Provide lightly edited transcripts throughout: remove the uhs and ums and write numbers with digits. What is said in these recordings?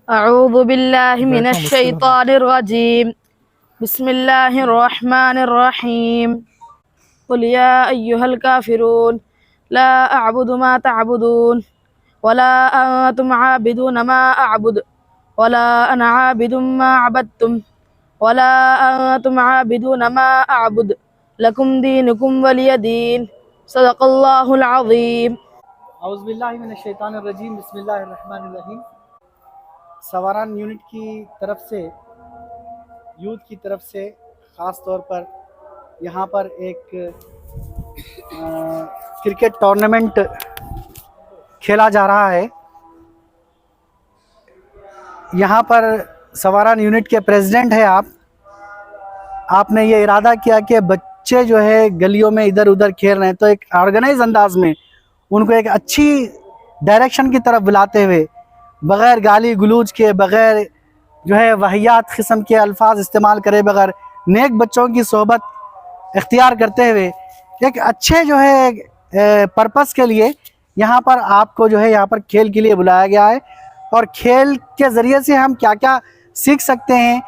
अऊज़ु बिल्लाहि मिनश्शैतानिर्रजीम बिस्मिल्लाहिर्रहमानिर्रहीम कुल या अय्युहल काफिरून ला अअबुदु मा तअबुदून वला अंतुम आबिदून मा अअबुद वला अना आबिदुम मा अबदतुम वला अंतुम आबिदून मा अअबुद लकुम दीनुकुम वलिय दीन सदक़ल्लाहुल अज़ीम। औज़ु बिल्लाहि मिनश्शैतानिर्रजीम बिस्मिल्लाहिर्रहमानिर्रहीम। सवारान यूनिट की तरफ से, यूथ की तरफ से ख़ास तौर पर यहाँ पर एक क्रिकेट टूर्नामेंट खेला जा रहा है। यहाँ पर सवारान यूनिट के प्रेसिडेंट है आपने ये इरादा किया कि बच्चे जो है गलियों में इधर उधर खेल रहे हैं, तो एक ऑर्गेनाइज अंदाज में उनको एक अच्छी डायरेक्शन की तरफ बुलाते हुए, बग़ैर गाली गलूज के, बग़ैर जो है वाहियात किस्म के अल्फाज इस्तेमाल करे, बग़ैर नेक बच्चों की सोहबत इख्तियार करते हुए एक अच्छे जो है पर्पस के लिए यहाँ पर आपको जो है यहाँ पर खेल के लिए बुलाया गया है। और खेल के ज़रिए से हम क्या क्या सीख सकते हैं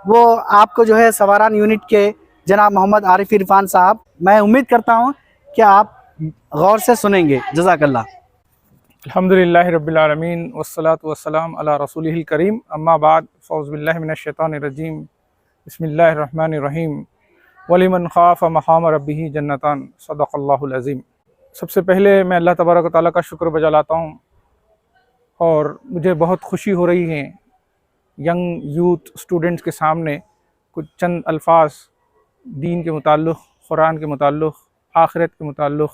वो आपको जो है सवारान यूनिट के जनाब मोहम्मद आरिफ इरफान साहब, मैं उम्मीद करता हूँ कि आप गौर से सुनेंगे। जज़ाकल्लाह। अल्हम्दुलिल्लाहि रब्बिल आलमीन वस्सलातु वस्सलाम अला रसूलिहिल करीम, अम्मा बाद, फ़ौज़ु बिल्लाहि मिनश्शैतानिर्रजीम, बिस्मिल्लाहिर रहमानिर रहीम, वलिमन खाफ़ मक़ाम रब्बिही जन्नतान, सदक़ल्लाहुल अज़ीम। सबसे पहले मैं अल्लाह तबारक व तआला का शुक्र बजा लाता हूँ और मुझे बहुत खुशी हो रही है यंग यूथ स्टूडेंट्स के सामने कुछ चंद अल्फाज दीन के मुताल्लिक़, कुरान के मुताल्लिक़, आखिरत के मुताल्लिक़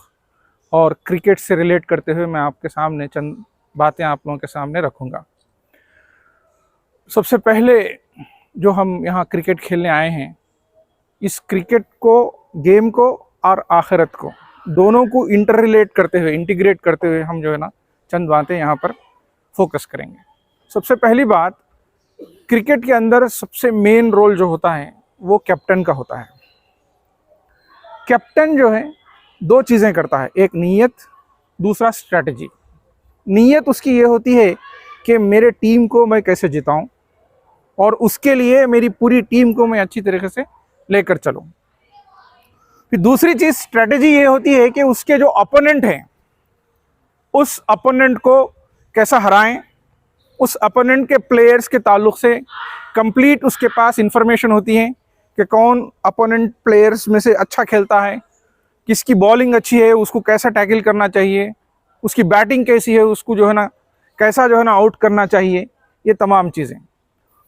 और क्रिकेट से रिलेट करते हुए मैं आपके सामने चंद बातें आप लोगों के सामने रखूँगा। सबसे पहले जो हम यहाँ क्रिकेट खेलने आए हैं, इस क्रिकेट को, गेम को और आखिरत को, दोनों को इंटर रिलेट करते हुए, इंटीग्रेट करते हुए हम जो है ना चंद बातें यहाँ पर फोकस करेंगे। सबसे पहली बात, क्रिकेट के अंदर सबसे मेन रोल जो होता है वो कैप्टन का होता है। कैप्टन जो है दो चीज़ें करता है, एक नीयत, दूसरा स्ट्रैटेजी। नीयत उसकी ये होती है कि मेरे टीम को मैं कैसे जिताऊं और उसके लिए मेरी पूरी टीम को मैं अच्छी तरीके से लेकर चलूं। फिर दूसरी चीज़ स्ट्रैटेजी ये होती है कि उसके जो अपोनेंट हैं उस अपोनेंट को कैसा हराएं, उस अपोनेंट के प्लेयर्स के ताल्लुक़ से कंप्लीट उसके पास इंफॉर्मेशन होती है कि कौन अपोनेंट प्लेयर्स में से अच्छा खेलता है, किसकी बॉलिंग अच्छी है, उसको कैसा टैकल करना चाहिए, उसकी बैटिंग कैसी है, उसको जो है ना कैसा जो है ना आउट करना चाहिए, ये तमाम चीज़ें।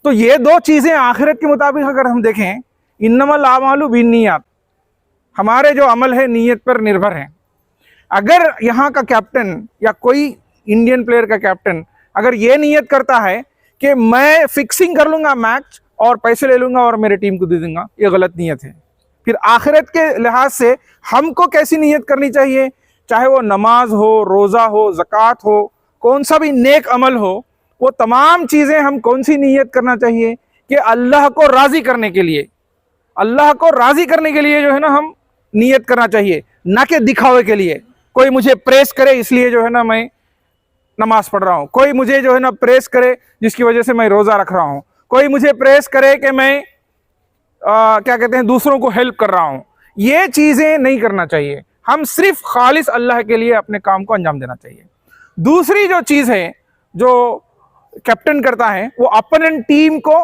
तो ये दो चीज़ें आखिरत के मुताबिक अगर हम देखें, इन्नमल आमालु बिन्नियात, हमारे जो अमल है नीयत पर निर्भर है। अगर यहाँ का कैप्टन या कोई इंडियन प्लेयर का कैप्टन अगर ये नीयत करता है कि मैं फिक्सिंग कर लूँगा मैच और पैसे ले लूँगा और मेरे टीम को दे दूँगा, ये गलत नीयत है। फिर आखिरत के लिहाज से हमको कैसी नीयत करनी चाहिए, चाहे वो नमाज हो, रोज़ा हो, ज़कात हो, कौन सा भी नेक अमल हो, वो तमाम चीज़ें हम कौन सी नीयत करना चाहिए कि अल्लाह को राज़ी करने के लिए, अल्लाह को राज़ी करने के लिए जो है ना हम नीयत करना चाहिए, ना कि दिखावे के लिए। कोई मुझे प्रेस करे इसलिए जो है ना मैं नमाज पढ़ रहा हूँ, कोई मुझे जो है ना प्रेस करे जिसकी वजह से मैं रोज़ा रख रहा हूँ, कोई मुझे प्रेस करे कि मैं क्या कहते हैं दूसरों को हेल्प कर रहा हूँ। ये चीज़ें नहीं करना चाहिए, हम सिर्फ खालिस अल्लाह के लिए अपने काम को अंजाम देना चाहिए। दूसरी जो चीज़ है जो कैप्टन करता है वो अपोनेंट टीम को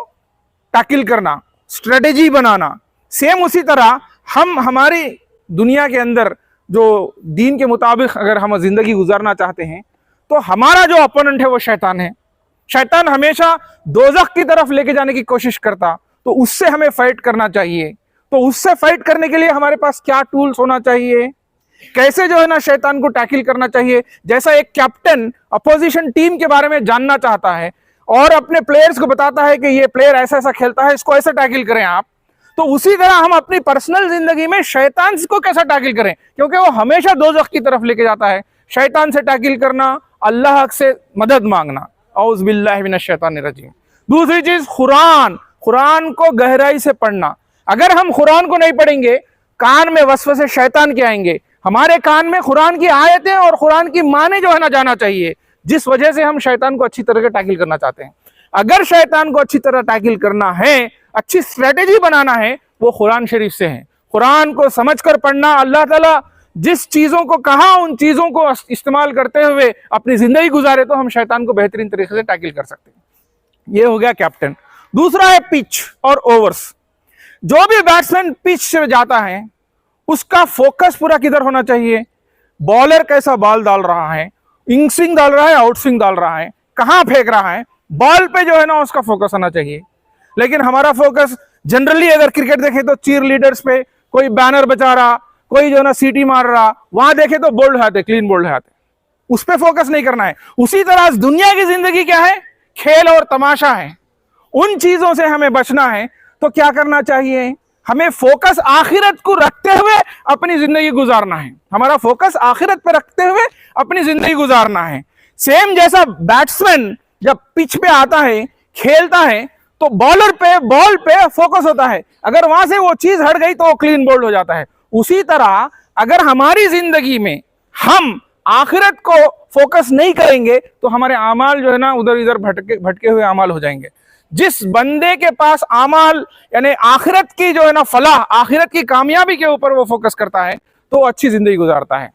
टैकल करना, स्ट्रेटेजी बनाना। सेम उसी तरह हम हमारी दुनिया के अंदर जो दीन के मुताबिक अगर हम ज़िंदगी गुजारना चाहते हैं तो हमारा जो अपोनेंट है वो शैतान है। शैतान हमेशा दोज़ख की तरफ लेके जाने की कोशिश करता, तो उससे हमें फाइट करना चाहिए। तो उससे फाइट करने के लिए हमारे पास क्या टूल्स होना चाहिए, कैसे जो है ना शैतान को टैकल करना चाहिए। जैसा एक कैप्टन अपोजिशन टीम के बारे में जानना चाहता है और अपने प्लेयर्स को बताता है कि ये प्लेयर ऐसा ऐसा खेलता है, इसको ऐसे टैकल करें आप, तो उसी तरह हम अपनी पर्सनल जिंदगी में शैतान को कैसा टैकल करें, क्योंकि वो हमेशा दोज़ख की तरफ लेके जाता है। शैतान से टैकल करना, अल्लाह से मदद मांगना, औज़ु बिल्लाहि मिनश्शैतानिर्रजीम। दूसरी चीज कुरान को गहराई से पढ़ना। अगर हम कुरान को नहीं पढ़ेंगे, कान में वसवसे शैतान के आएंगे। हमारे कान में कुरान की आयतें और कुरान की माने जो है ना जाना चाहिए, जिस वजह से हम शैतान को अच्छी तरह से टैकल करना चाहते हैं। अगर शैतान को अच्छी तरह टैकल करना है, अच्छी स्ट्रेटेजी बनाना है, वो कुरान शरीफ से है। कुरान को समझकर पढ़ना, अल्लाह ताला जिस चीजों को कहा उन चीजों को इस्तेमाल करते हुए अपनी जिंदगी गुजारे तो हम शैतान को बेहतरीन तरीके से टैकल कर सकते हैं। ये हो गया कैप्टन। दूसरा है पिच और ओवर्स। जो भी बैट्समैन पिच से जाता है उसका फोकस पूरा किधर होना चाहिए, बॉलर कैसा बॉल डाल रहा है, इन स्विंग डाल रहा है, आउट स्विंग डाल रहा है, कहां फेंक रहा है, बॉल पे जो है ना उसका फोकस होना चाहिए। लेकिन हमारा फोकस जनरली अगर क्रिकेट देखें तो चीयर लीडर्स पे, कोई बैनर बचा रहा, कोई जो है ना सीटी मार रहा, वहां देखे तो बोल्ड आते, क्लीन बोल्ड आते, उस पर फोकस नहीं करना है। उसी तरह दुनिया की जिंदगी क्या है, खेल और तमाशा है। उन चीजों से हमें बचना है तो क्या करना चाहिए, हमें फोकस आखिरत को रखते हुए अपनी जिंदगी गुजारना है। हमारा फोकस आखिरत पे रखते हुए अपनी जिंदगी गुजारना है। सेम जैसा बैट्समैन जब पिच पे आता है, खेलता है, तो बॉलर पे, बॉल पे फोकस होता है। अगर वहां से वो चीज हट गई तो वो क्लीन बोल्ड हो जाता है। उसी तरह अगर हमारी जिंदगी में हम आखिरत को फोकस नहीं करेंगे तो हमारे आमाल जो है ना उधर इधर भटके हुए आमाल हो जाएंगे। जिस बंदे के पास आमाल यानी आखिरत की जो है ना फलाह, आखिरत की कामयाबी के ऊपर वो फोकस करता है तो अच्छी जिंदगी गुजारता है।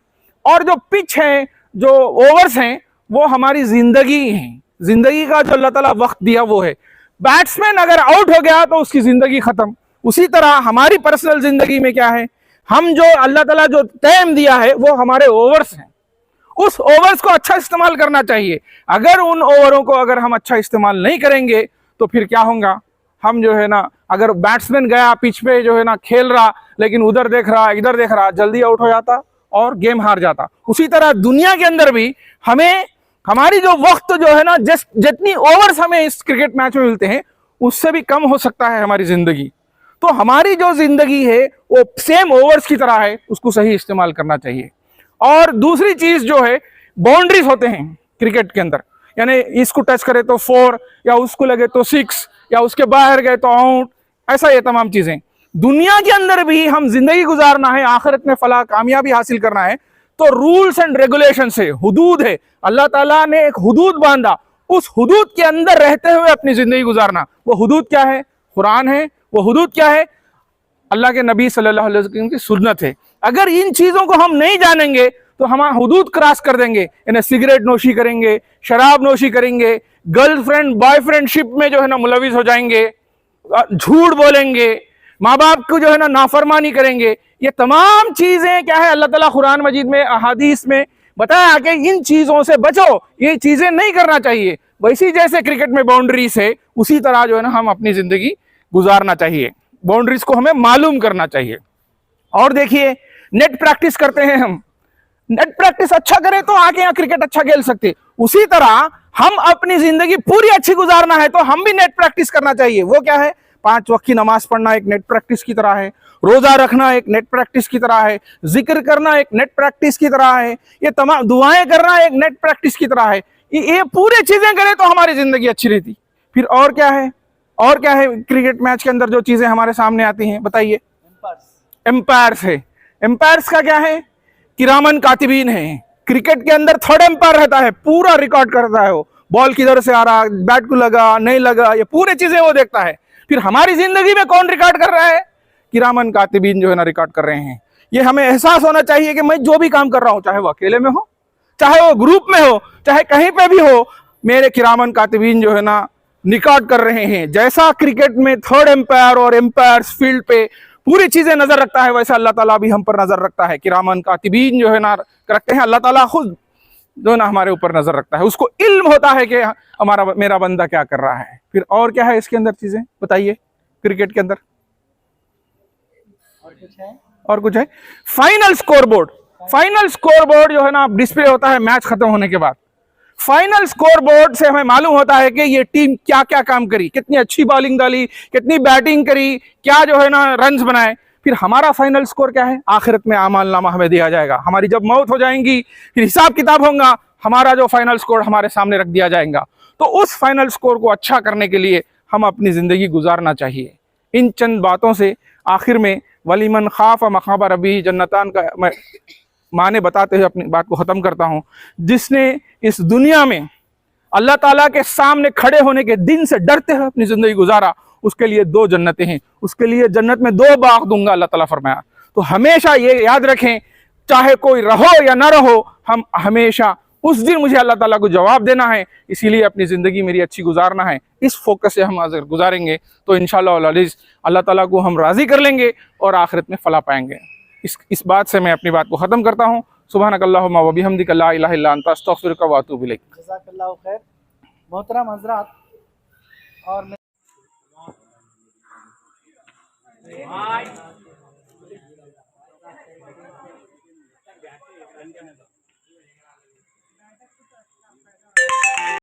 और जो पिच है, जो ओवर्स हैं, वो हमारी जिंदगी है। जिंदगी का जो अल्लाह ताला वक्त दिया वो है। बैट्समैन अगर आउट हो गया तो उसकी जिंदगी खत्म। उसी तरह हमारी पर्सनल जिंदगी में क्या है, हम जो अल्लाह ताला जो टाइम दिया है वो हमारे ओवर्स हैं। उस ओवर्स को अच्छा इस्तेमाल करना चाहिए। अगर उन ओवरों को अगर हम अच्छा इस्तेमाल नहीं करेंगे तो फिर क्या होगा, हम जो है ना, अगर बैट्समैन गया पिच पे जो है ना खेल रहा, लेकिन उधर देख रहा, इधर देख रहा, जल्दी आउट हो जाता और गेम हार जाता। उसी तरह दुनिया के अंदर भी हमें हमारी जो वक्त जो है ना, जितनी ओवर्स हमें इस क्रिकेट मैच में मिलते हैं उससे भी कम हो सकता है हमारी जिंदगी। तो हमारी जो जिंदगी है वो सेम ओवर्स की तरह है, उसको सही इस्तेमाल करना चाहिए। और दूसरी चीज जो है, बाउंड्रीज होते हैं क्रिकेट के अंदर, यानी इसको टच करे तो 4 या उसको लगे तो 6 या उसके बाहर गए तो आउट, ऐसा ये तमाम चीजें। दुनिया के अंदर भी हम जिंदगी गुजारना है, आखिरत में फलाह कामयाबी हासिल करना है तो रूल्स एंड रेगुलेशन से, हुदूद है, अल्लाह ताला ने एक हुदूद बांधा, उस हुदूद के अंदर रहते हुए अपनी जिंदगी गुजारना। वो हुदूद क्या है, कुरान है। वो हुदूद क्या है, अल्लाह के नबी सल्लल्लाहु अलैहि वसल्लम की सुन्नत है। अगर इन चीजों को हम नहीं जानेंगे तो हम हुदूद क्रॉस कर देंगे, यानी सिगरेट नोशी करेंगे, शराब नोशी करेंगे, गर्लफ्रेंड बॉयफ्रेंडशिप में जो है ना मुलविस हो जाएंगे, झूठ बोलेंगे, माँ बाप को जो है ना नाफरमानी करेंगे। ये तमाम चीजें क्या है, अल्लाह ताला कुरान मजीद में, अहादीस में बताया कि इन चीजों से बचो, ये चीजें नहीं करना चाहिए। वैसी जैसे क्रिकेट में बाउंड्रीज है, उसी तरह जो है ना हम अपनी जिंदगी गुजारना चाहिए। बाउंड्रीज को हमें मालूम करना चाहिए। और देखिए, नेट प्रैक्टिस करते हैं हम, नेट प्रैक्टिस अच्छा करें तो आके यहाँ क्रिकेट अच्छा खेल सकते। उसी तरह हम अपनी जिंदगी पूरी अच्छी गुजारना है तो हम भी नेट प्रैक्टिस करना चाहिए। वो क्या है, 5 वक्त की नमाज पढ़ना एक नेट प्रैक्टिस की तरह है, रोजा रखना एक नेट प्रैक्टिस की तरह है, जिक्र करना एक नेट प्रैक्टिस की तरह है, ये तमाम दुआएं करना एक नेट प्रैक्टिस की तरह है। ये पूरी चीजें करें तो हमारी जिंदगी अच्छी रहती। फिर और क्या है, और क्या है क्रिकेट मैच के अंदर जो चीजें हमारे सामने आती हैं, बताइए। एम्पायर्स है। एम्पायर्स का क्या है, किरामन कातिबीन है। क्रिकेट के अंदर थर्ड एम्पायर रहता है, पूरा रिकॉर्ड करता है। वो बॉल किधर से आ रहा, बैट को लगा नहीं लगा, ये पूरी चीजें वो देखता है। फिर हमारी जिंदगी में कौन रिकॉर्ड कर रहा है, किरामन कातिबीन जो है ना रिकॉर्ड कर रहे हैं। ये हमें एहसास होना चाहिए कि मैं जो भी काम कर रहा हूं, चाहे वो अकेले में हो, चाहे वो ग्रुप में हो, चाहे कहीं पे भी हो, मेरे किरामन कातिबीन जो है ना रिकॉर्ड कर रहे हैं। जैसा क्रिकेट में थर्ड एम्पायर और एम्पायर्स फील्ड पे पूरी चीजें नजर रखता है, वैसा अल्लाह ताला भी हम पर नजर रखता है। किरामन कातिबीन जो है ना रखते हैं, अल्लाह ताला खुद जो है ना हमारे ऊपर नजर रखता है। उसको इल्म होता है कि हमारा मेरा बंदा क्या कर रहा है। फिर और क्या है इसके अंदर चीजें, बताइए क्रिकेट के अंदर। और कुछ है, फाइनल स्कोरबोर्ड। फाइनल स्कोरबोर्ड जो है ना डिस्प्ले होता है मैच खत्म होने के बाद। फाइनल स्कोरबोर्ड से हमें मालूम होता है कि ये टीम क्या क्या काम करी, कितनी अच्छी बॉलिंग डाली, कितनी बैटिंग करी, क्या जो है ना रन्स बनाए। फिर हमारा फाइनल स्कोर क्या है, आखिरत में आमालनामा हमें दिया जाएगा। हमारी जब मौत हो जाएंगी फिर हिसाब किताब होगा, हमारा जो फाइनल स्कोर हमारे सामने रख दिया जाएगा। तो उस फाइनल स्कोर को अच्छा करने के लिए हम अपनी जिंदगी गुजारना चाहिए। इन चंद बातों से आखिर में वलीमन खाफ मकाम रबी जन्नतान का मैं माने बताते हुए अपनी बात को ख़त्म करता हूँ। जिसने इस दुनिया में अल्लाह ताला के सामने खड़े होने के दिन से डरते हुए अपनी जिंदगी गुजारा, उसके लिए 2 जन्नतें हैं, उसके लिए जन्नत में 2 बाग दूंगा, अल्लाह ताला फरमाया। तो हमेशा ये याद रखें, चाहे कोई रहो या ना रहो, हम हमेशा उस दिन मुझे अल्लाह ताला को जवाब देना है, इसीलिए अपनी ज़िंदगी मेरी अच्छी गुजारना है। इस फोकस से हम अगर गुजारेंगे तो इंशाअल्लाह वल अज़ीज़ अल्लाह ताला को हम राज़ी कर लेंगे और आखिरत में फला पाएंगे। इस बात से मैं अपनी बात को ख़त्म करता हूँ। सुब्हानकल्लाहुम्मा व बिहम्दिका ला इलाहा इल्ला अंता अस्तगफिरुका व अतूबु इलैक। जज़ाकल्लाहु खैर। मोहतरम हज़रात, और